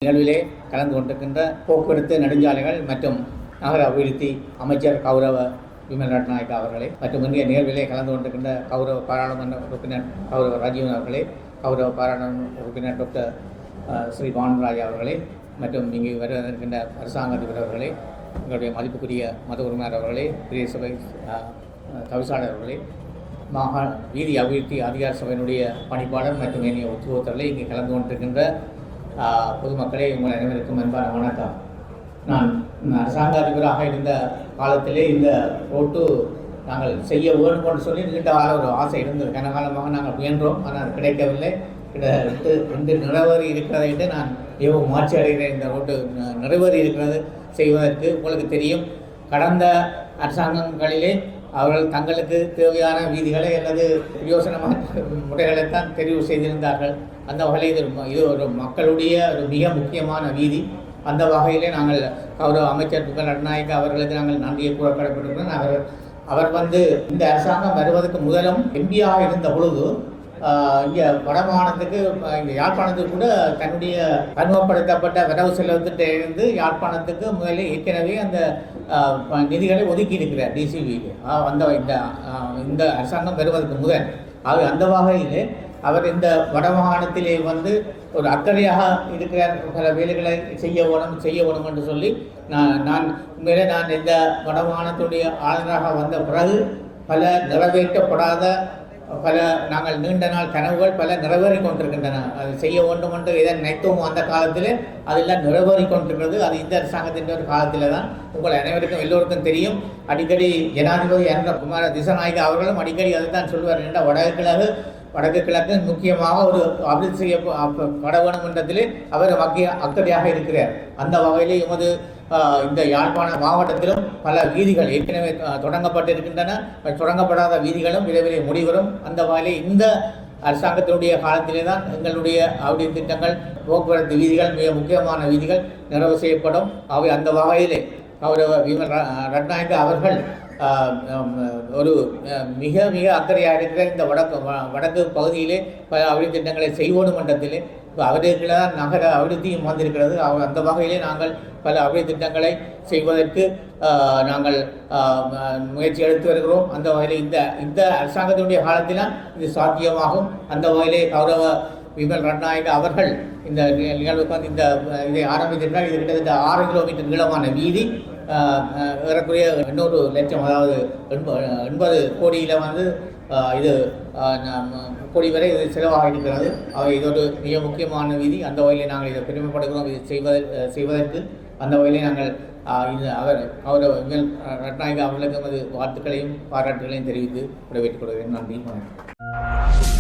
நிகழ்விலே கலந்து கொண்டிருக்கின்ற போக்குவரத்து நெடுஞ்சாலைகள் மற்றும் நகர அபிவிருத்தி அமைச்சர் கௌரவ விமல் ரட்நாயக் அவர்களே மற்றும் இந்திய நிகழ்விலே கலந்து கொண்டிருக்கின்ற கௌரவ பாராளுமன்ற உறுப்பினர் கௌரவ ராஜீவன் அவர்களே, கௌரவ பாராளுமன்ற உறுப்பினர் டாக்டர் ஸ்ரீ பானுராஜ் அவர்களே மற்றும் இங்கு வருகின்ற அரசாங்க அதிபர் அவர்களே, எங்களுடைய மதிப்புக்குரிய மத உரிமையாளர் அவர்களே, பெரிய சபை தவிசாளர் அவர்களே, மாகாண வீதி அபிவிருத்தி அதிகார சபையினுடைய பணிப்பாளர் மற்றும் ஏனைய உத்தியோகத்தர்களை இங்கே கலந்து கொண்டிருக்கின்ற பொதுமக்களே, உங்கள் அனைவருக்கும் அன்பான வணக்கம். நான் அரசாங்க அதிபராக இருந்த காலத்திலே இந்த ரோட்டு நாங்கள் செய்ய வேண்டும் என்று சொல்லி நீண்ட கால ஒரு ஆசை இருந்தது. கனகாலமாக நாங்கள் முயன்றோம், ஆனால் கிடைக்கவில்லை. கிட்டத்தட்ட நிறைவேறி இருக்கிறதை விட்டு நான் மிகவும் மாற்றி அடைகிறேன். இந்த ரோட்டு நிறைவேறி இருக்கிறது செய்வதற்கு. உங்களுக்கு தெரியும், கடந்த அரசாங்கங்களிலே அவர்கள் தங்களுக்கு தேவையான வீதிகளை அல்லது பிரயோசனமான முறைகளைத்தான் தெரிவு செய்திருந்தார்கள். அந்த வகையில் இது ஒரு மக்களுடைய ஒரு மிக முக்கியமான வீதி. அந்த வகையிலே நாங்கள் கௌரவ அமைச்சர் விமல் ரட்நாயக் அவர்களுக்கு நாங்கள் நன்றியை கூற கடப்பட்டிருக்கிறோம். அவர் இந்த அரசாங்கம் வருவதற்கு முதலும் எம்பியாக இருந்த பொழுது இங்கே வடமாகாணத்துக்கு இங்கே யாழ்ப்பாணத்துக்கு கூட தன்னுடைய அறிமுகப்படுத்தப்பட்ட வரவு செலவு இருந்து யாழ்ப்பாணத்துக்கு முதலில் ஏற்கனவே அந்த நிதிகளை ஒதுக்கி இருக்கிறார் டிசிபியில். இந்த அரசாங்கம் வருவதற்கு முதல் அந்த வகையிலே அவர் இந்த வடமாகாணத்திலே ஒரு அக்கறையாக இருக்கிறார். பல வேலைகளை செய்ய வேணும் என்று சொல்லி நான் இந்த வடமாகாணத்துடைய ஆளுநராக வந்த பிறகு பல நிறைவேற்றப்படாத நாங்கள் நீண்ட நாள் கனவுகள் பல நிறைவேறி கொண்டிருக்கின்றன. அது செய்ய வேண்டும் என்று எதை நினைத்தோமோ அந்த காலத்தில் அதெல்லாம் நிறைவேறி கொண்டிருக்கிறது. அது இந்த அரசாங்கத்தின் ஒரு காலத்தில் தான். உங்கள் அனைவருக்கும் எல்லோருக்கும் தெரியும், அடிக்கடி ஜனாதிபதி குமார திசாநாயக்க அவர்களும் அடிக்கடி அதை தான் சொல்வார். என்ற வடக்கு கிழக்கு முக்கியமாக ஒரு அபிவிருத்தி செய்யப்பட வேண்டும் என்றதிலே அவர் அக்கறையாக இருக்கிறார். அந்த வகையிலே எமது இந்த யாழ்ப்பாண மாவட்டத்திலும் பல வீதிகள் ஏற்கனவே தொடங்கப்பட்டிருக்கின்றன. தொடங்கப்படாத வீதிகளும் விரைவில் முடிவரும். அந்த வகையிலே இந்த அரசாங்கத்தினுடைய காலத்திலே தான் எங்களுடைய அபிவிருத்தி திட்டங்கள், போக்குவரத்து வீதிகள், மிக முக்கியமான வீதிகள் நிறைவு செய்யப்படும். அவை அந்த வகையிலே கௌரவ விமல் ரட்நாயக் அவர்கள் ஒரு மிக மிக அக்கறையாக இருக்கிற இந்த வடக்கு பகுதியிலே பல அபிவிருத்தி திட்டங்களை செய்வோம் மன்றத்திலே இப்போ அவர்களுக்கு தான் நகர அபிவிருத்தியும் வந்திருக்கிறது. அந்த வகையிலே நாங்கள் பல அபிவிருத்தி திட்டங்களை செய்வதற்கு நாங்கள் முயற்சி எடுத்து வருகிறோம். அந்த வகையில் இந்த அரசாங்கத்தினுடைய காலத்தில்தான் இது சாத்தியமாகும். அந்த வகையிலே கௌரவ விமல் ரட்நாயக் அவர்கள் இந்த நிகழ்வுக்கு இதை ஆரம்பித்திருக்கிறார். இது கிட்டத்தட்ட 6 கிலோமீட்டர் நீளமான வீதி, ஏறக்குறைய 800 லட்சம், அதாவது 80 கோடியில் இது கோடி வரை இது செலவாக இருக்கிறது. இது ஒரு மிக முக்கியமான வீதி. அந்த வகையில் நாங்கள் இதை பெருமைப்படுகிறோம். இது செய்வதற்கு அந்த வகையிலே நாங்கள் கௌரவ விமல் ரட்நாயக் அவர்களுக்கு வாழ்த்துக்களையும் பாராட்டுகளையும் தெரிவித்து விடைபெற்றுக் கொள்கிறேன். நன்றி, வணக்கம்.